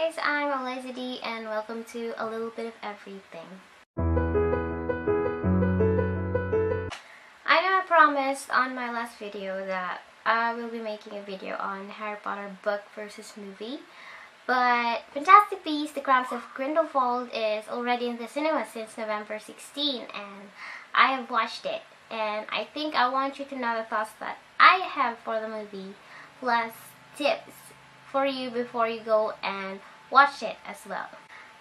guys, I'm Alyzza Dee and welcome to a little bit of everything. I know I promised on my last video that I will be making a video on Harry Potter book versus movie, but Fantastic Beasts: The Crimes of Grindelwald is already in the cinema since November 16 and I have watched it, and I think I want you to know the thoughts that I have for the movie, plus tips for you before you go and watch it as well.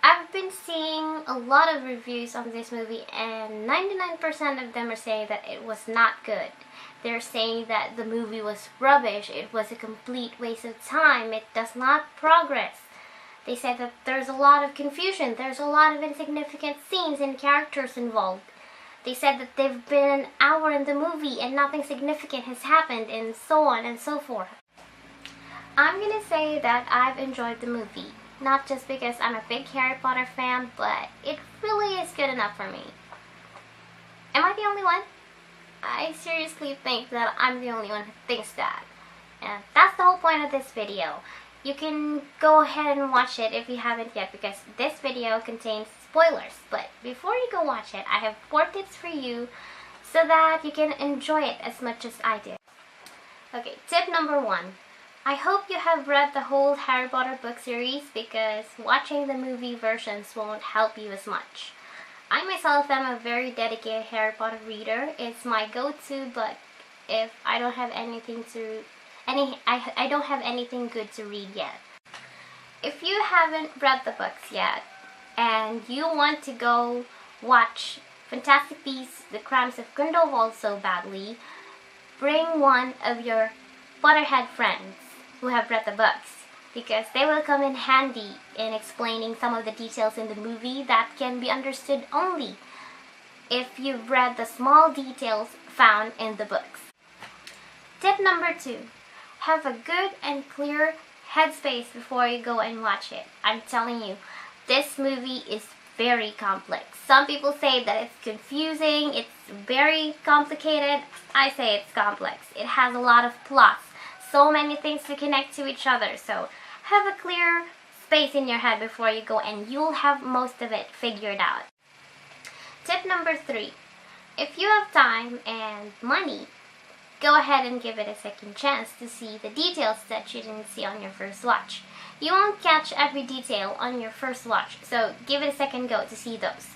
I've been seeing a lot of reviews on this movie and 99% of them are saying that it was not good. They're saying that the movie was rubbish, it was a complete waste of time, it does not progress. They said that there's a lot of confusion, there's a lot of insignificant scenes and characters involved. They said that they've been an hour in the movie and nothing significant has happened, and so on and so forth. I'm gonna say that I've enjoyed the movie, not just because I'm a big Harry Potter fan, but it really is good enough for me. Am I the only one? I seriously think that I'm the only one who thinks that. And that's the whole point of this video. You can go ahead and watch it if you haven't yet, because this video contains spoilers. But before you go watch it, I have 4 tips for you so that you can enjoy it as much as I did. Okay, tip number 1. I hope you have read the whole Harry Potter book series, because watching the movie versions won't help you as much. I myself am a very dedicated Harry Potter reader. It's my go-to book if I don't have anything good to read yet. If you haven't read the books yet and you want to go watch Fantastic Beasts: The Crimes of Grindelwald so badly, bring one of your Potterhead friends who have read the books, because they will come in handy in explaining some of the details in the movie that can be understood only if you've read the small details found in the books. Tip number 2. Have a good and clear headspace before you go and watch it. I'm telling you, this movie is very complex. Some people say that it's confusing, it's very complicated. I say it's complex. It has a lot of plots. So many things to connect to each other, so have a clear space in your head before you go and you'll have most of it figured out. Tip number 3. If you have time and money, go ahead and give it a second chance to see the details that you didn't see on your first watch. You won't catch every detail on your first watch, so give it a second go to see those.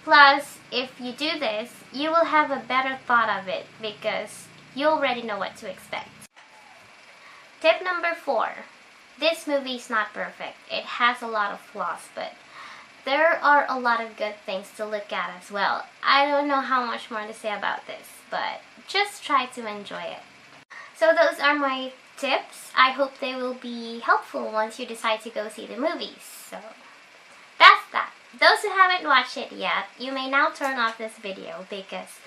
Plus, if you do this, you will have a better thought of it because you already know what to expect. Tip number 4. This movie is not perfect. It has a lot of flaws, but there are a lot of good things to look at as well. I don't know how much more to say about this, but just try to enjoy it. So those are my tips. I hope they will be helpful once you decide to go see the movies. So that's that. Those who haven't watched it yet, you may now turn off this video because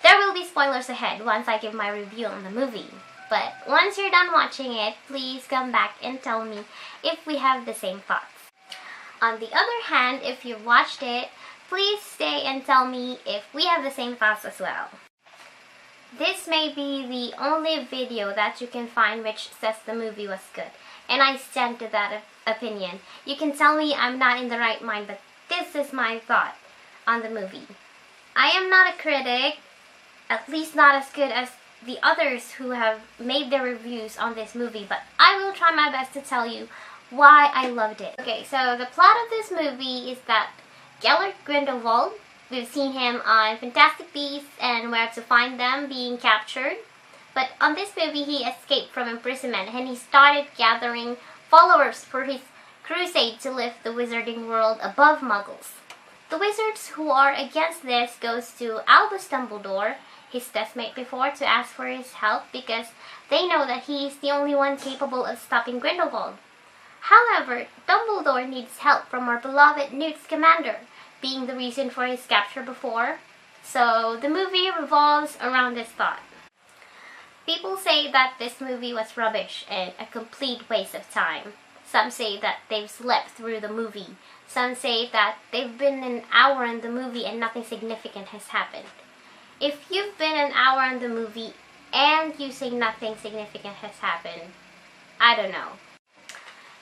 there will be spoilers ahead once I give my review on the movie. But once you're done watching it, please come back and tell me if we have the same thoughts. On the other hand, if you've watched it, please stay and tell me if we have the same thoughts as well. This may be the only video that you can find which says the movie was good, and I stand to that opinion. You can tell me I'm not in the right mind, but this is my thought on the movie. I am not a critic, at least not as good as the others who have made their reviews on this movie, but I will try my best to tell you why I loved it. Okay, so the plot of this movie is that Gellert Grindelwald, we've seen him on Fantastic Beasts and Where to Find Them being captured, but on this movie he escaped from imprisonment and he started gathering followers for his crusade to lift the wizarding world above muggles. The wizards who are against this goes to Albus Dumbledore, his testmate before, to ask for his help because they know that he is the only one capable of stopping Grindelwald. However, Dumbledore needs help from our beloved Newt Scamander, being the reason for his capture before, so the movie revolves around this thought. People say that this movie was rubbish and a complete waste of time. Some say that they've slept through the movie. Some say that they've been an hour in the movie and nothing significant has happened. If you've been an hour in the movie and you say nothing significant has happened, I don't know.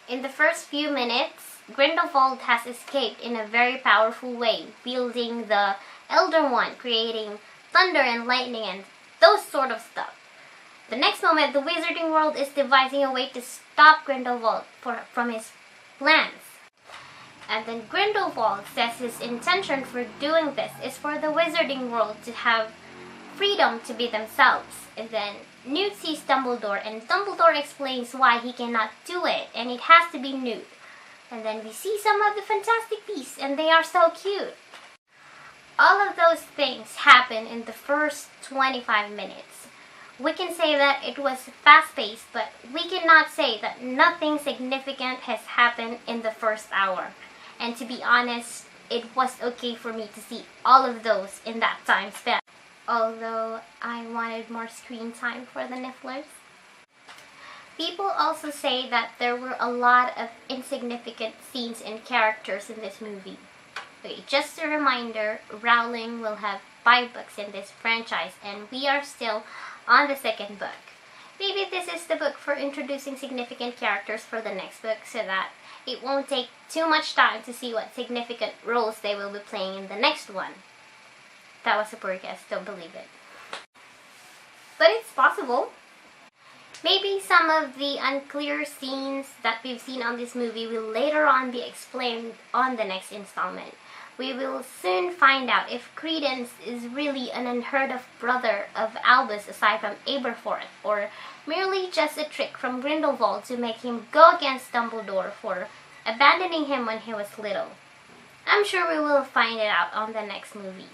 In the first few minutes, Grindelwald has escaped in a very powerful way, wielding the Elder Wand, creating thunder and lightning and those sort of stuff. The next moment, the Wizarding World is devising a way to stop Grindelwald from his plans. And then Grindelwald says his intention for doing this is for the Wizarding World to have freedom to be themselves. And then Newt sees Dumbledore, and Dumbledore explains why he cannot do it, and it has to be Newt. And then we see some of the Fantastic Beasts, and they are so cute. All of those things happen in the first 25 minutes. We can say that it was fast-paced, but we cannot say that nothing significant has happened in the first hour. And to be honest, it was okay for me to see all of those in that time span. Although I wanted more screen time for the Nifflers. People also say that there were a lot of insignificant scenes and characters in this movie. Okay, just a reminder, Rowling will have 5 books in this franchise and we are still on the 2nd book. Maybe this is the book for introducing significant characters for the next book so that it won't take too much time to see what significant roles they will be playing in the next one. That was a poor guess, don't believe it. But it's possible. Maybe some of the unclear scenes that we've seen on this movie will later on be explained on the next installment. We will soon find out if Credence is really an unheard of brother of Albus aside from Aberforth, or merely just a trick from Grindelwald to make him go against Dumbledore for abandoning him when he was little. I'm sure we will find it out on the next movies.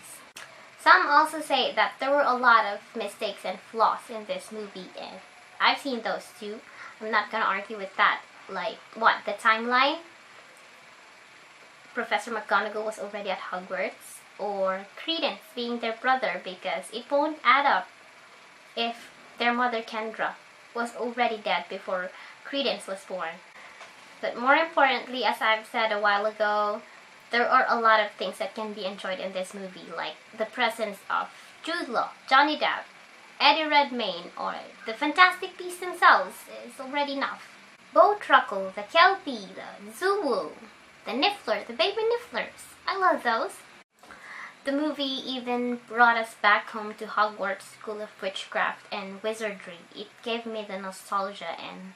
Some also say that there were a lot of mistakes and flaws in this movie, and I've seen those too. I'm not gonna argue with that. Like, what, the timeline? Professor McGonagall was already at Hogwarts, or Credence being their brother, because it won't add up if their mother Kendra was already dead before Credence was born. But more importantly, as I've said a while ago, there are a lot of things that can be enjoyed in this movie, like the presence of Jude Law, Johnny Depp, Eddie Redmayne, or the Fantastic Beasts themselves is already enough. Bo Truckle, the Kelpie, the Zuwu, the Niffler, the baby Nifflers. I love those. The movie even brought us back home to Hogwarts School of Witchcraft and Wizardry. It gave me the nostalgia and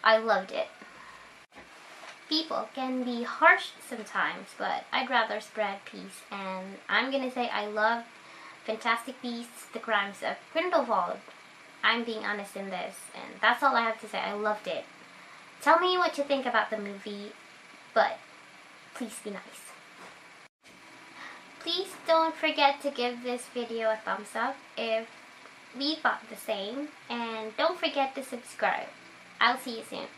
I loved it. People can be harsh sometimes, but I'd rather spread peace, and I'm gonna say I love Fantastic Beasts, The Crimes of Grindelwald. I'm being honest in this, and that's all I have to say. I loved it. Tell me what you think about the movie, but please be nice. Please don't forget to give this video a thumbs up if we thought the same, and don't forget to subscribe. I'll see you soon.